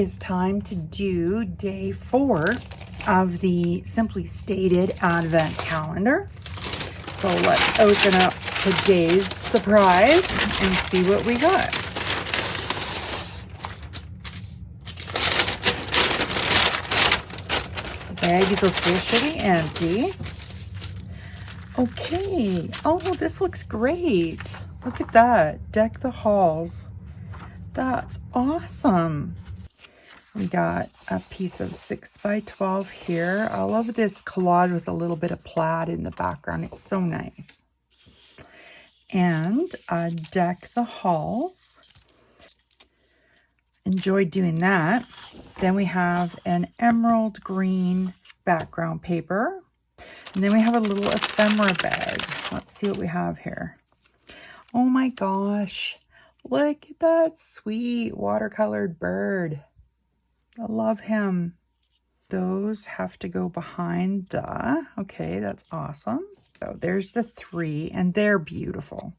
is time to do day 4 of the Simply Stated Advent Calendar. So let's open up today's surprise and see what we got. The bag is officially empty. Okay. Oh, this looks great. Look at that. Deck the halls. That's awesome. We got a piece of 6x12 here. I love this collage with a little bit of plaid in the background. It's so nice. And deck the halls. Enjoyed doing that. Then we have an emerald green background paper. And then we have a little ephemera bag. Let's see what we have here. Oh my gosh. Look at that sweet watercolored bird. I love him. Those have to go behind the, okay, that's awesome. So there's the 3 and they're beautiful.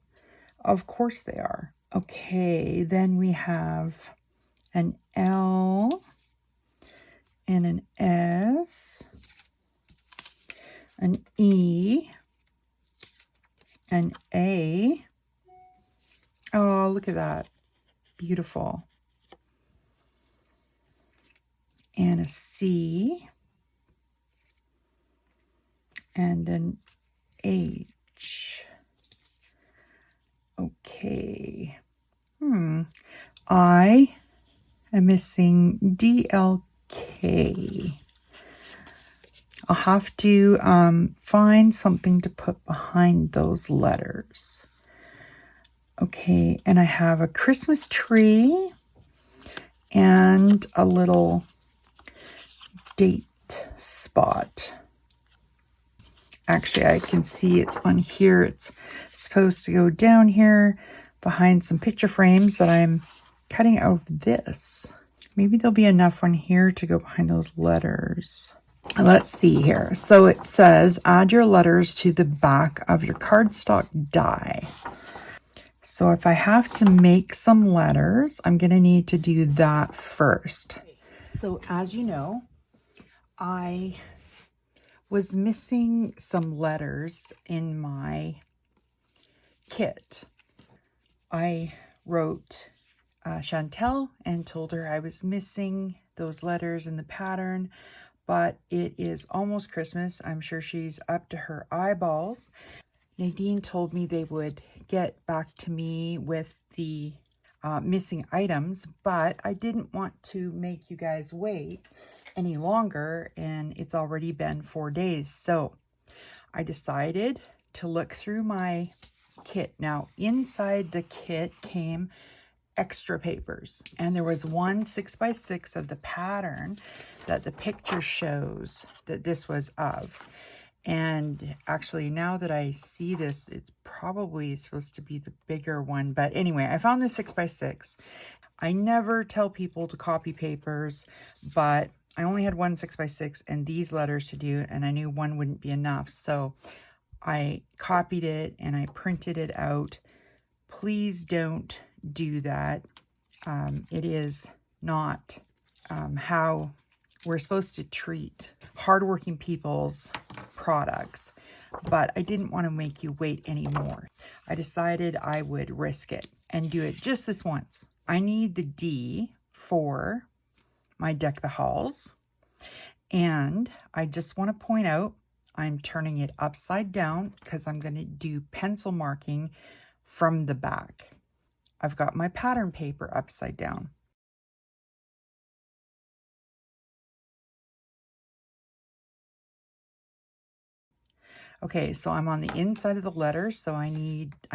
Of course they are. Okay, then we have an L and an S, an E, an A. Oh, look at that. Beautiful. And a C, and an H. Okay. I am missing DLK. I'll have to find something to put behind those letters. Okay, and I have a Christmas tree and a little date spot. Actually, I can see it's on here. It's supposed to go down here behind some picture frames that I'm cutting out of this. Maybe there'll be enough on here to go behind those letters. Let's see here. So it says, add your letters to the back of your cardstock die. So if I have to make some letters, I'm going to need to do that first. So as you know, I was missing some letters in my kit. I wrote Chantel and told her I was missing those letters in the pattern, but it is almost Christmas. I'm sure she's up to her eyeballs. Nadine told me they would get back to me with the missing items, but I didn't want to make you guys wait any longer, and it's already been 4 days. So I decided to look through my kit. Now inside the kit came extra papers, and there was one 6x6 of the pattern that the picture shows that this was of. And actually, now that I see this, it's probably supposed to be the bigger one. But anyway, I found the 6x6. I never tell people to copy papers, but I only had one 6x6 and these letters to do, and I knew one wouldn't be enough. So I copied it and I printed it out. Please don't do that. It is not how we're supposed to treat hardworking people's products, but I didn't want to make you wait anymore. I decided I would risk it and do it just this once. I need the D for my deck the halls, and I just want to point out I'm turning it upside down because I'm going to do pencil marking from the back. I've got my pattern paper upside down. Okay, so I'm on the inside of the letter, so I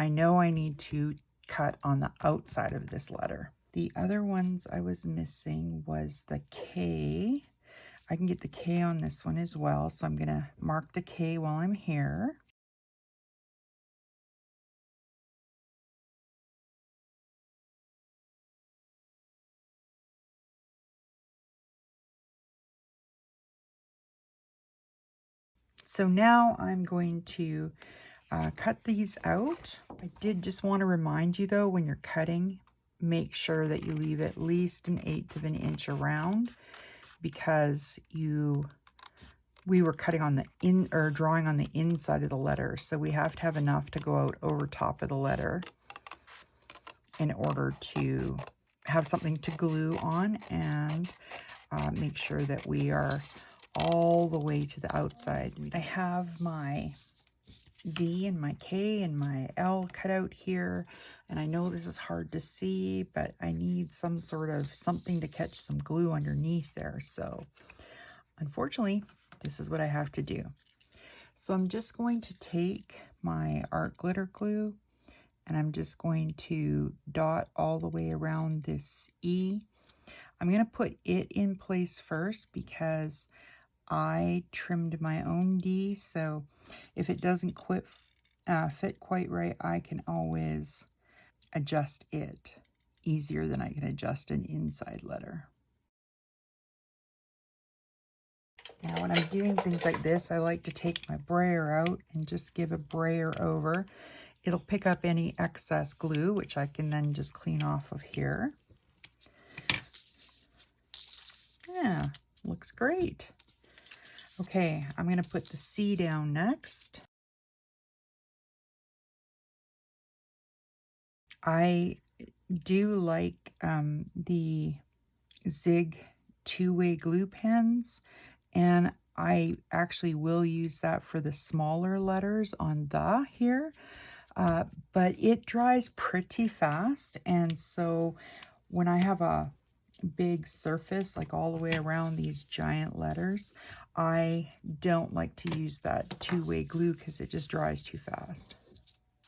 know I need to cut on the outside of this letter. The other ones I was missing was the K. I can get the K on this one as well, so I'm gonna mark the K while I'm here. So now I'm going to cut these out. I did just want to remind you though, when you're cutting, make sure that you leave at least 1/8 of an inch around, because we were cutting on the drawing on the inside of the letter. So we have to have enough to go out over top of the letter in order to have something to glue on, and make sure that we are all the way to the outside. I have my D and my K and my L cut out here, and I know this is hard to see, but I need some sort of something to catch some glue underneath there. So unfortunately, this is what I have to do. So I'm just going to take my art glitter glue, and I'm just going to dot all the way around this E. I'm going to put it in place first because I trimmed my own D, so if it doesn't fit quite right, I can always adjust it easier than I can adjust an inside letter. Now when I'm doing things like this, I like to take my brayer out and just give a brayer over. It'll pick up any excess glue, which I can then just clean off of here. Yeah, looks great. Okay, I'm going to put the C down next. I do like the Zig two-way glue pens, and I actually will use that for the smaller letters on the here, but it dries pretty fast, and so when I have a big surface like all the way around these giant letters, I don't like to use that two-way glue because it just dries too fast.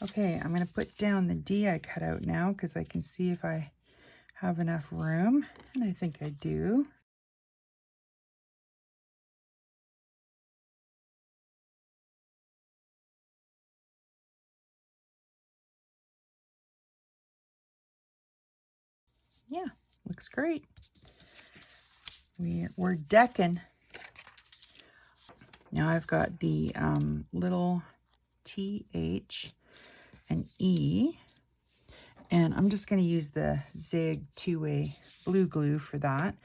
Okay, I'm going to put down the D I cut out now because I can see if I have enough room, and I think I do. Yeah, looks great. We're decking. Now I've got the little TH and E, and I'm just going to use the Zig two-way blue glue for that.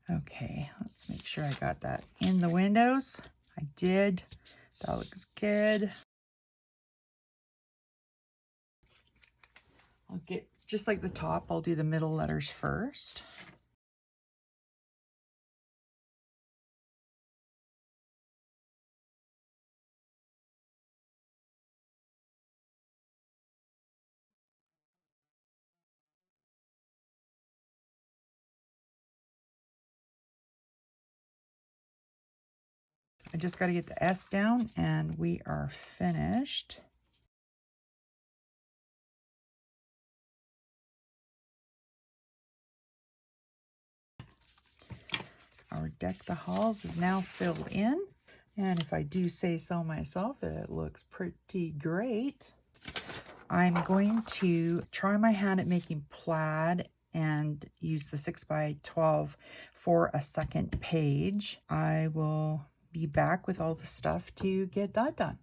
Okay, let's make sure I got that in the windows. I did. That looks good. I'll get, just like the top, I'll do the middle letters first. I just got to get the S down and we are finished. Our Deck the Halls is now filled in. And if I do say so myself, it looks pretty great. I'm going to try my hand at making plaid and use the 6x12 for a second page. I will be back with all the stuff to get that done.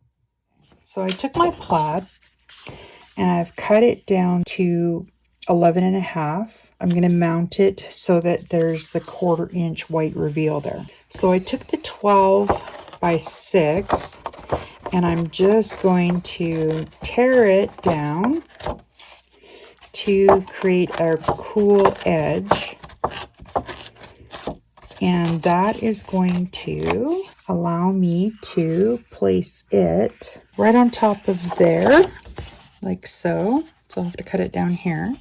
So I took my plaid and I've cut it down to 11.5. I'm going to mount it so that there's the 1/4 inch white reveal there. So I took the 12x6 and I'm just going to tear it down to create a cool edge. And that is going to allow me to place it right on top of there, like so. So I'll have to cut it down here.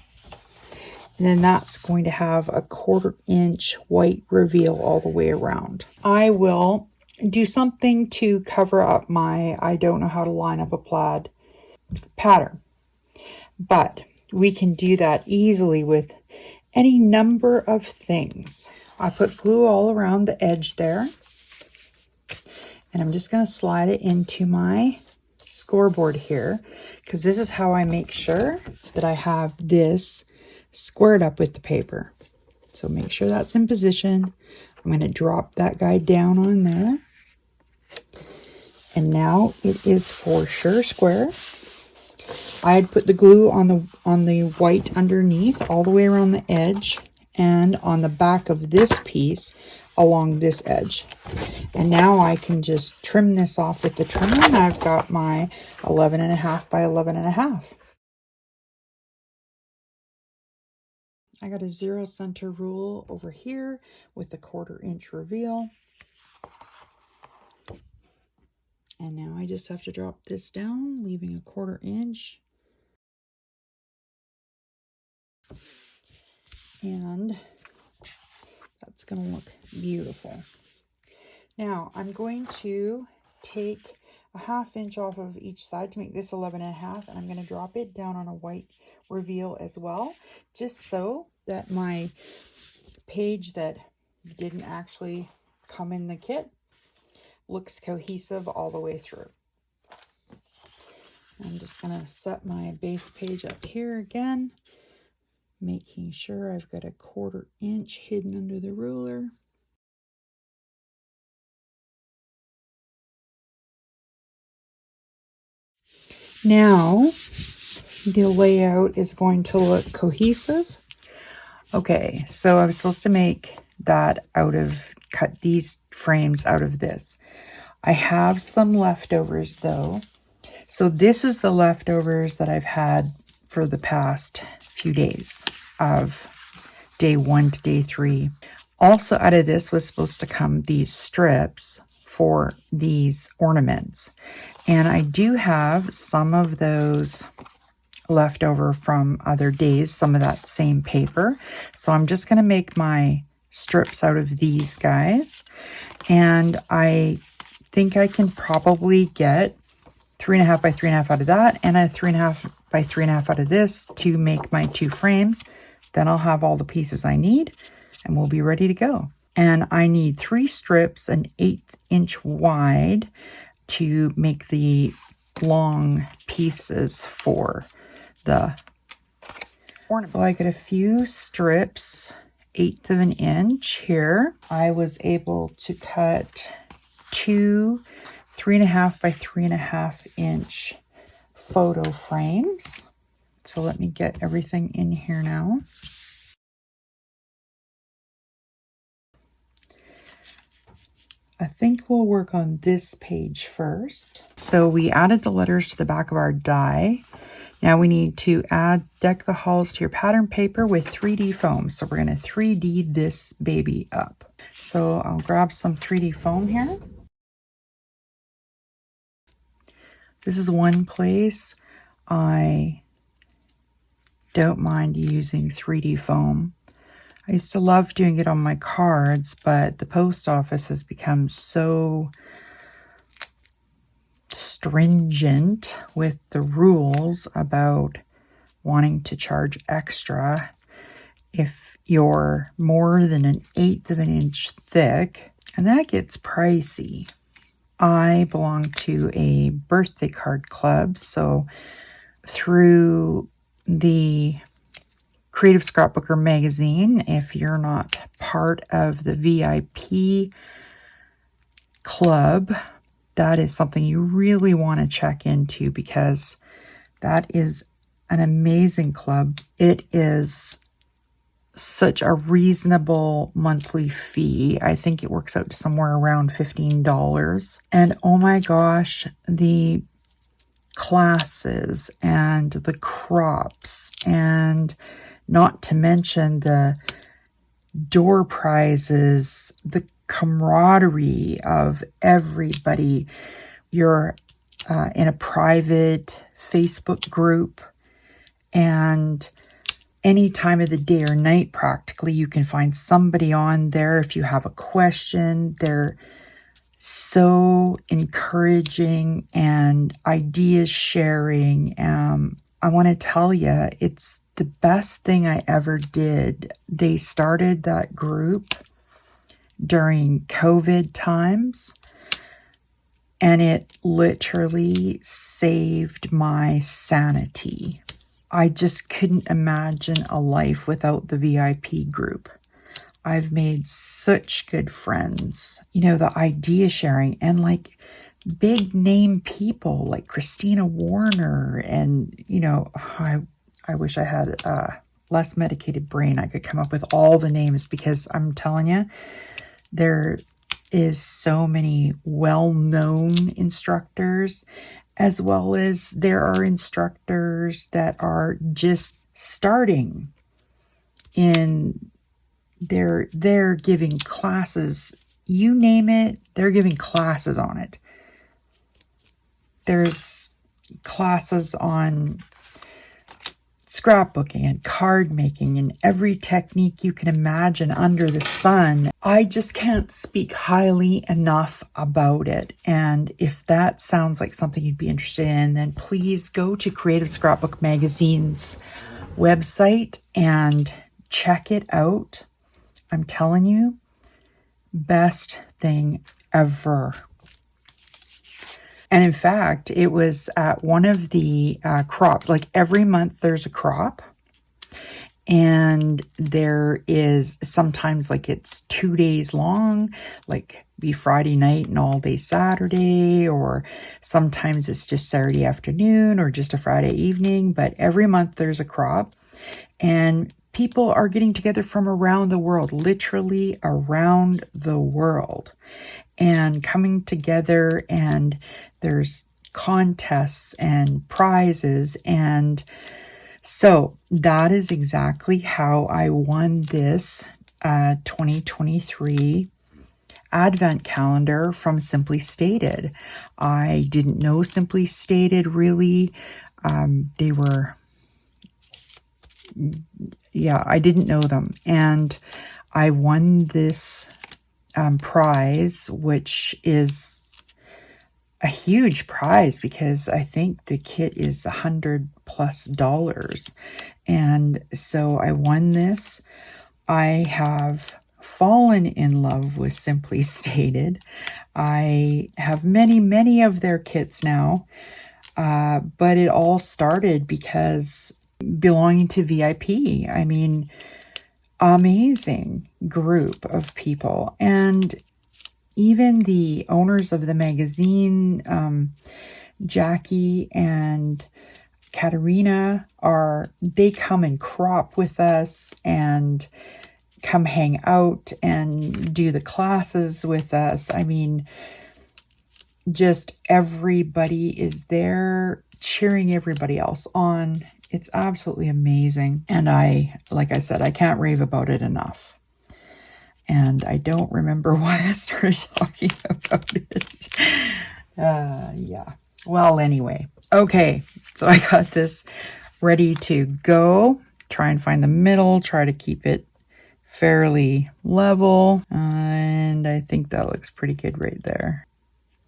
And then that's going to have a 1/4 inch white reveal all the way around. I will do something to cover up my I don't know how to line up a plaid pattern. But we can do that easily with any number of things. I put glue all around the edge there. And I'm just going to slide it into my scoreboard here, because this is how I make sure that I have this squared up with the paper. So make sure that's in position. I'm going to drop that guy down on there. And now it is for sure square. I had put the glue on the white underneath all the way around the edge and on the back of this piece along this edge. And now I can just trim this off with the trimmer, and I've got my 11.5 by 11.5. I got a 0 center rule over here with the 1/4 inch reveal. And now I just have to drop this down, leaving a 1/4 inch. And that's going to look beautiful. Now I'm going to take a 1/2 inch off of each side to make this 11.5, and I'm going to drop it down on a white reveal as well, just so that my page that didn't actually come in the kit looks cohesive all the way through. I'm just going to set my base page up here again, making sure I've got a 1/4 inch hidden under the ruler. Now the layout is going to look cohesive. Okay, so I was supposed to make that cut these frames out of this. I have some leftovers though. So this is the leftovers that I've had for the past few days of day 1 to day 3. Also out of this was supposed to come these strips for these ornaments. And I do have some of those left over from other days, some of that same paper. So I'm just going to make my strips out of these guys. And I think I can probably get 3.5 by 3.5 out of that and a 3.5 by 3.5 out of this to make my 2 frames. Then I'll have all the pieces I need and we'll be ready to go. And I need 3 strips, an 1/8 inch wide, to make the long pieces for the ornament. So I get a few strips, 1/8 of an inch here. I was able to cut 2 3.5 by 3.5 inch photo frames. So let me get everything in here now. I think we'll work on this page first. So we added the letters to the back of our die. Now we need to deck the hulls to your pattern paper with 3D foam. So we're going to 3D this baby up. So I'll grab some 3D foam here. This is one place I don't mind using 3D foam. I used to love doing it on my cards, but the post office has become so stringent with the rules about wanting to charge extra if you're more than an 1/8 of an inch thick, and that gets pricey. I belong to a birthday card club, so through the Creative Scrapbooker magazine, if you're not part of the VIP club, that is something you really want to check into, because that is an amazing club. It is such a reasonable monthly fee. I think it works out to somewhere around $15. And oh my gosh, the classes and the crops, and not to mention the door prizes, the camaraderie of everybody. You're in a private Facebook group, and any time of the day or night, practically, you can find somebody on there. If you have a question, they're so encouraging and ideas sharing. I want to tell you, it's the best thing I ever did. They started that group during COVID times, and it literally saved my sanity. I just couldn't imagine a life without the VIP group. I've made such good friends. You know, the idea sharing and like big name people like Christina Warner and, you know, I wish I had a less medicated brain. I could come up with all the names because I'm telling you, there is so many well-known instructors, as well as there are instructors that are just starting in they're giving classes. You name it, they're giving classes on it. There's classes on scrapbooking and card making and every technique you can imagine under the sun. I just can't speak highly enough about it. And if that sounds like something you'd be interested in, then please go to Creative Scrapbook Magazine's website and check it out. I'm telling you, best thing ever. And in fact, it was at one of the crop, like every month there's a crop. And there is sometimes like it's 2 days long, like be Friday night and all day Saturday, or sometimes it's just Saturday afternoon or just a Friday evening. But every month there's a crop and people are getting together from around the world, literally around the world, and coming together, and there's contests and prizes. And so that is exactly how I won this 2023 Advent calendar from Simply Stated. I didn't know Simply Stated really. They were, yeah, I didn't know them. And I won this prize, which is a huge prize because I think the kit is $100+ and so I won this. I have fallen in love with Simply Stated. I have many of their kits now, but it all started because belonging to VIP. I mean, amazing group of people. And even the owners of the magazine, Jackie and Katerina, they come and crop with us and come hang out and do the classes with us. I mean, just everybody is there cheering everybody else on. It's absolutely amazing. And like I said, I can't rave about it enough. And I don't remember why I started talking about it. Yeah. Well, anyway. Okay. So I got this ready to go. Try and find the middle. Try to keep it fairly level. And I think that looks pretty good right there.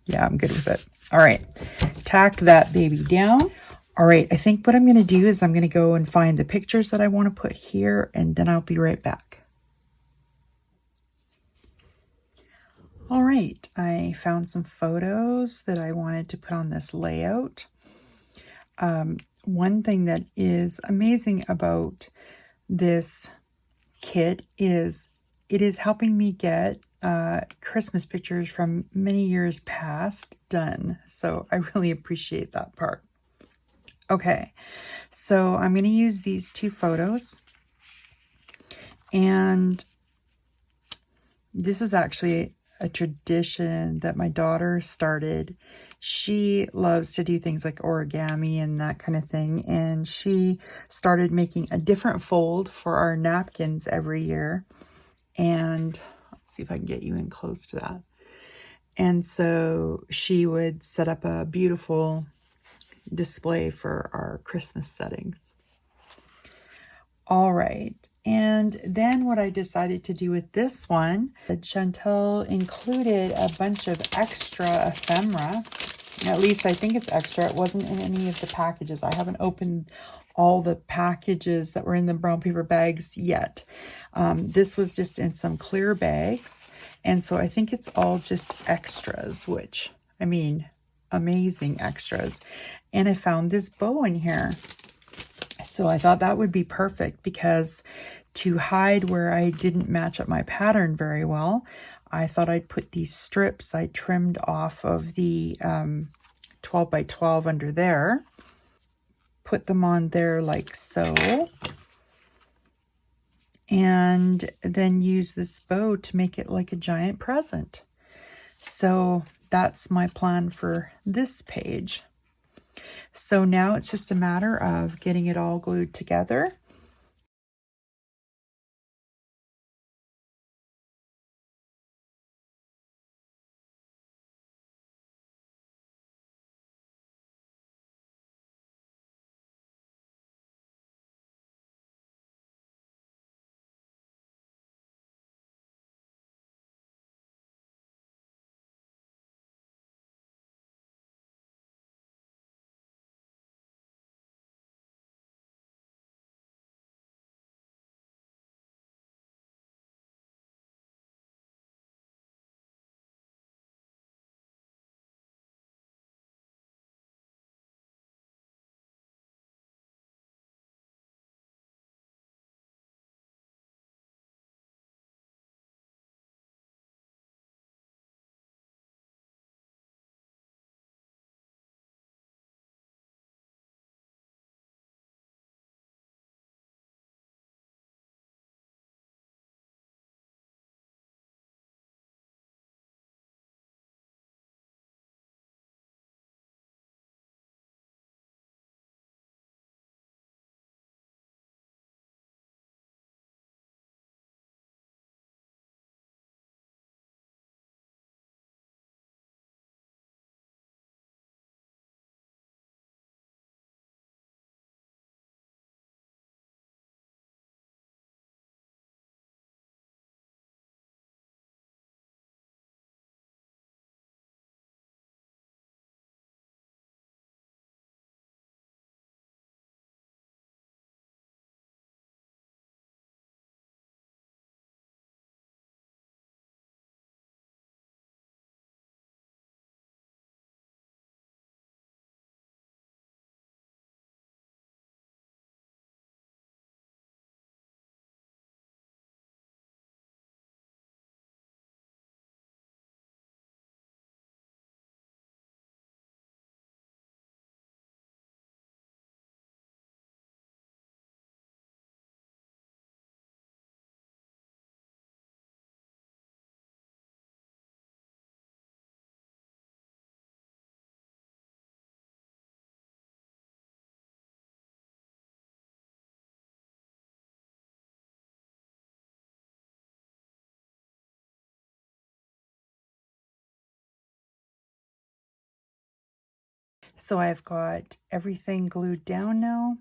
Yeah, I'm good with it. All right. Tack that baby down. All right. I think what I'm going to do is I'm going to go and find the pictures that I want to put here. And then I'll be right back. All right, I found some photos that I wanted to put on this layout. One thing that is amazing about this kit is it is helping me get Christmas pictures from many years past done. So I really appreciate that part. Okay, so I'm going to use these two photos. And this is actually a tradition that my daughter started. She loves to do things like origami and that kind of thing. And she started making a different fold for our napkins every year. And let's see if I can get you in close to that. And so she would set up a beautiful display for our Christmas settings. All right. And then what I decided to do with this one, Chantel included a bunch of extra ephemera. At least I think it's extra. It wasn't in any of the packages. I haven't opened all the packages that were in the brown paper bags yet. This was just in some clear bags. And so I think it's all just extras, which, I mean, amazing extras. And I found this bow in here. So I thought that would be perfect because to hide where I didn't match up my pattern very well, I thought I'd put these strips I trimmed off of the 12 by 12 under there, put them on there like so, and then use this bow to make it like a giant present. So that's my plan for this page. So now it's just a matter of getting it all glued together. So I've got everything glued down now.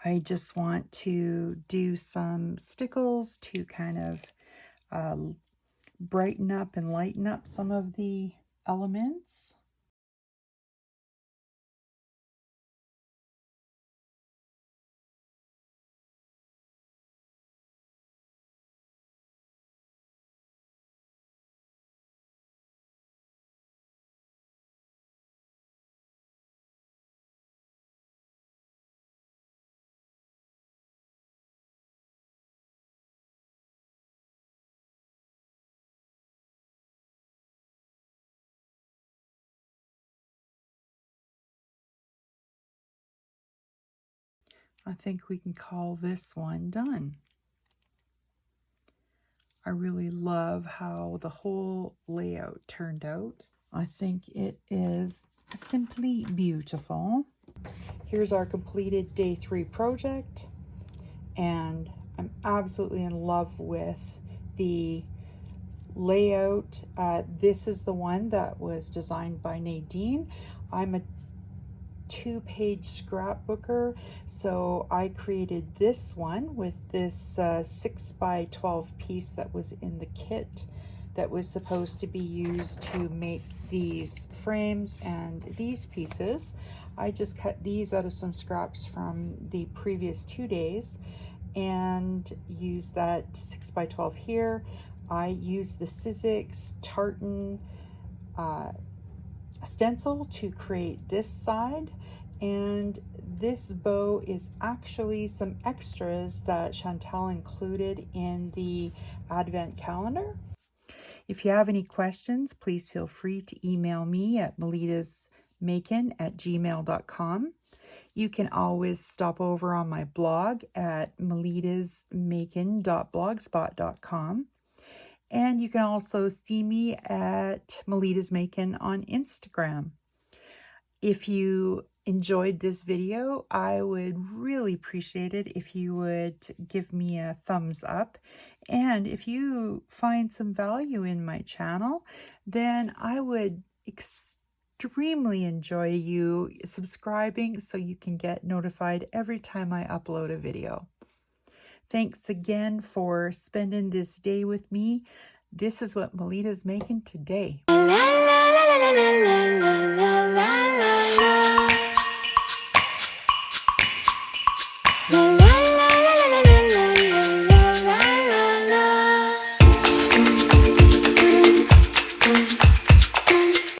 I just want to do some stickles to kind of brighten up and lighten up some of the elements. I think we can call this one done. I really love how the whole layout turned out. I think it is simply beautiful. Here's our completed day 3 project, and I'm absolutely in love with the layout. This is the one that was designed by Nadine. I'm a 2-page scrapbooker, so I created this one with this 6 by 12 piece that was in the kit that was supposed to be used to make these frames and these pieces. I just cut these out of some scraps from the previous 2 days and use that 6 by 12 here. I use the Sizzix tartan stencil to create this side, and this bow is actually some extras that Chantel included in the advent calendar. If you have any questions, please feel free to email me at melitasmakin@gmail.com. You can always stop over on my blog at melitasmakin.blogspot.com. And you can also see me at melitasmakin on Instagram. If you enjoyed this video, I would really appreciate it if you would give me a thumbs up. And if you find some value in my channel, then I would extremely enjoy you subscribing so you can get notified every time I upload a video. Thanks again for spending this day with me. This is what Melita's making today.